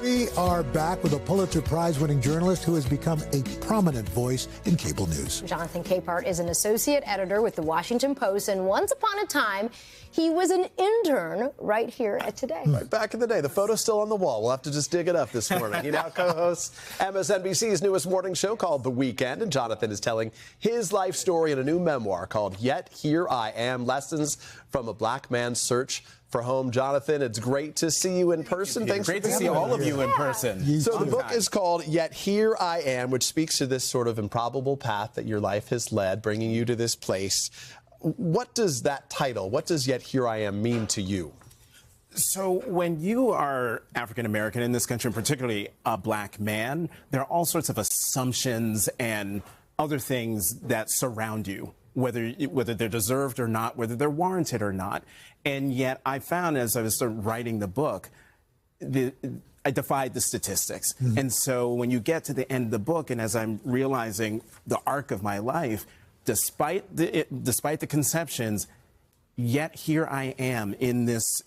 We are back with a Pulitzer Prize-winning journalist who has become a prominent voice in cable news. Jonathan Capehart is an associate editor with the Washington Post, and once upon a time, he was an intern right here at Today. Right back in the day. The photo's still on the wall. We'll have to just dig it up this morning. He now co-hosts MSNBC's newest morning show called The Weekend, and Jonathan is telling his life story in a new memoir called Yet Here I Am, Lessons from a Black Man's Search for Home. Jonathan, it's great to see you in person. Thanks. Great to see all of you in person. So the book is called Yet Here I Am, which speaks to this sort of improbable path that your life has led, bringing you to this place. What does that title, what does Yet Here I Am mean to you? So when you are African American in this country, and particularly a black man, there are all sorts of assumptions and other things that surround you, whether they're deserved or not, whether they're warranted or not. And yet I found, as I was sort of writing the book, I defied the statistics. Mm-hmm. And so when you get to the end of the book, and as I'm realizing the arc of my life, despite the conceptions, yet here I am in this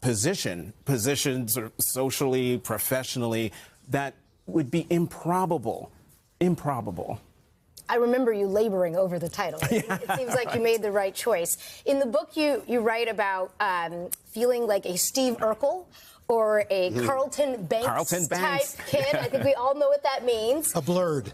position sort of socially, professionally, that would be improbable. I remember you laboring over the title. It seems like you made the right choice. In the book, you write about feeling like a Steve Urkel or a Carlton Banks type kid. I think we all know what that means. A blurred.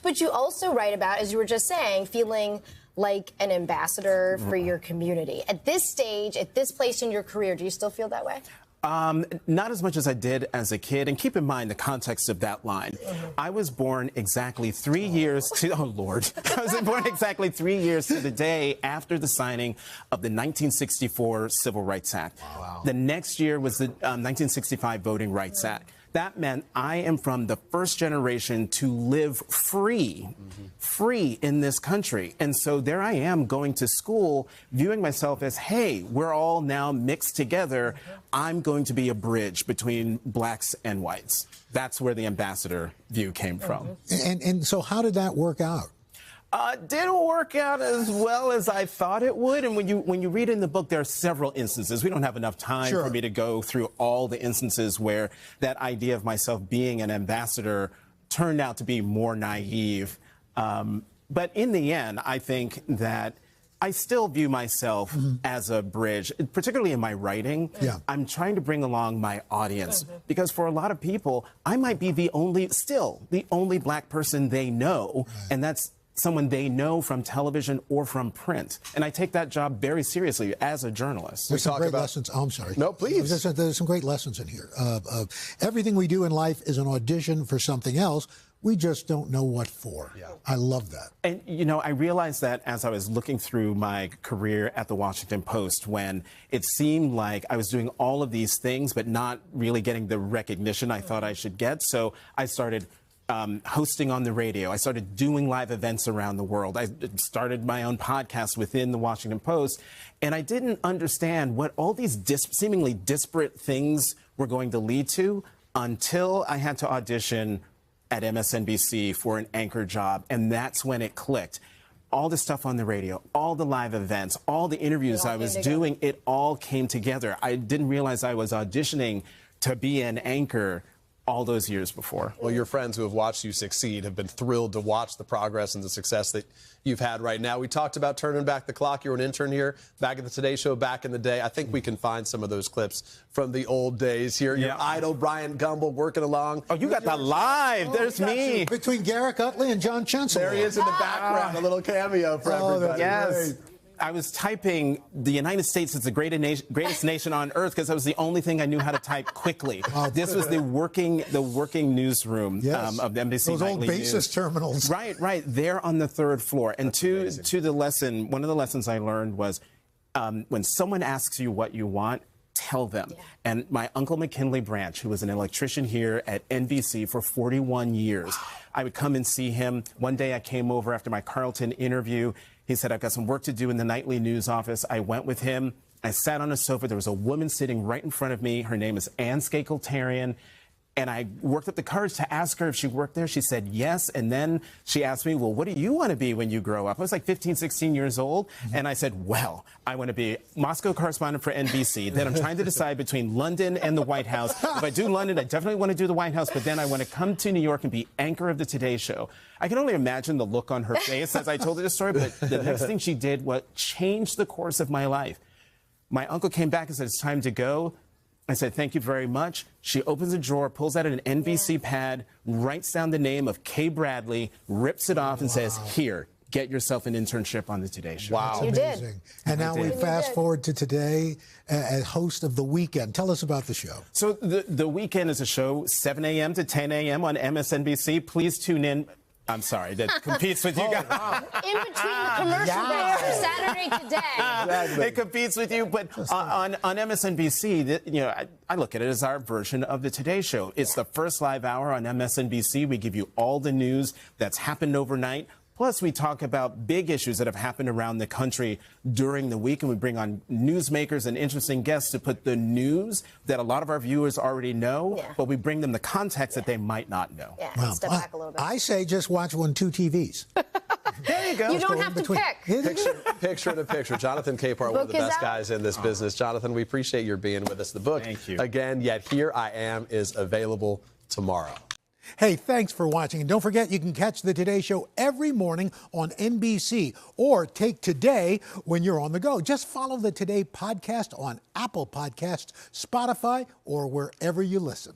But you also write about, as you were just saying, feeling like an ambassador for your community. At this stage, at this place in your career, do you still feel that way? Not as much as I did as a kid. And keep in mind the context of that line. I was born exactly 3 years to, oh Lord, I was born exactly 3 years to the day after the signing of the 1964 Civil Rights Act. Wow. The next year was the 1965 Voting Rights Act. That meant I am from the first generation to live free in this country. And so there I am going to school, viewing myself as, hey, we're all now mixed together. I'm going to be a bridge between blacks and whites. That's where the ambassador view came from. And so how did that work out? Didn't work out as well as I thought it would. And when you read in the book, there are several instances. We don't have enough time for me to go through all the instances where that idea of myself being an ambassador turned out to be more naive. But in the end, I think that I still view myself as a bridge, particularly in my writing. I'm trying to bring along my audience because for a lot of people, I might be the only black person they know, and that's someone they know from television or from print. And I take that job very seriously as a journalist. There's some great lessons. Oh, I'm sorry. No, please. There's some great lessons in here. Everything we do in life is an audition for something else. We just don't know what for. I love that. And, you know, I realized that as I was looking through my career at the Washington Post, when it seemed like I was doing all of these things, but not really getting the recognition I thought I should get. So I started hosting on the radio. I started doing live events around the world. I started my own podcast within the Washington Post, and I didn't understand what all these seemingly disparate things were going to lead to until I had to audition at MSNBC for an anchor job, and that's when it clicked. All the stuff on the radio, all the live events, all the interviews I was doing, it all came together. I didn't realize I was auditioning to be an anchor all those years before. Well, your friends who have watched you succeed have been thrilled to watch the progress and the success that you've had right now. We talked about turning back the clock. You were an intern here back at the Today Show back in the day. I think we can find some of those clips from the old days here. Your idol, Brian Gumbel, working along. Oh, you got that live. There's me. Between Garrick Utley and John Chenson. There he is in the background, a little cameo for everybody. Yes. I was typing, the United States is the greatest nation on earth, because that was the only thing I knew how to type quickly. This was the working newsroom of the NBC Those Nightly old basis News. terminals. Right. There on the third floor. And to the lesson, one of the lessons I learned was when someone asks you what you want, tell them. And my Uncle McKinley Branch, who was an electrician here at NBC for 41 years, I would come and see him. One day I came over after my Carlton interview. He said, I've got some work to do in the nightly news office. I went with him. I sat on a sofa. There was a woman sitting right in front of me. Her name is Ann Skakeltarian. And I worked up the courage to ask her if she worked there. She said yes. And then she asked me, well, what do you want to be when you grow up? I was like 15, 16 years old. And I said, well, I want to be Moscow correspondent for NBC. Then I'm trying to decide between London and the White House. If I do London, I definitely want to do the White House. But then I want to come to New York and be anchor of the Today Show. I can only imagine the look on her face as I told her the story. But the next thing she did was change the course of my life. My uncle came back and said, it's time to go. I said, thank you very much. She opens a drawer, pulls out an NBC pad, writes down the name of Kay Bradley, rips it off, and says, here, get yourself an internship on the Today Show. Wow. You did. Amazing. And now we fast forward to today as host of The Weekend. Tell us about the show. So the Weekend is a show, 7 a.m. to 10 a.m. on MSNBC. Please tune in. I'm sorry, that competes with you guys. In between the commercial breaks for Saturday Today. It competes with you, but on MSNBC, I look at it as our version of the Today Show. It's the first live hour on MSNBC. We give you all the news that's happened overnight. Plus, we talk about big issues that have happened around the country during the week, and we bring on newsmakers and interesting guests to put the news that a lot of our viewers already know, but we bring them the context that they might not know. Yeah, Well, step back a little bit. I say just watch 2 TVs. There you go. You don't have to pick. Picture in a picture. Jonathan Capehart, one of the Book is best out. guys in this business. Jonathan, we appreciate your being with us. The book, Thank you. again, Yet Here I Am, is available tomorrow. Hey, thanks for watching. And don't forget, you can catch The Today Show every morning on NBC or take Today when you're on the go. Just follow the Today podcast on Apple Podcasts, Spotify, or wherever you listen.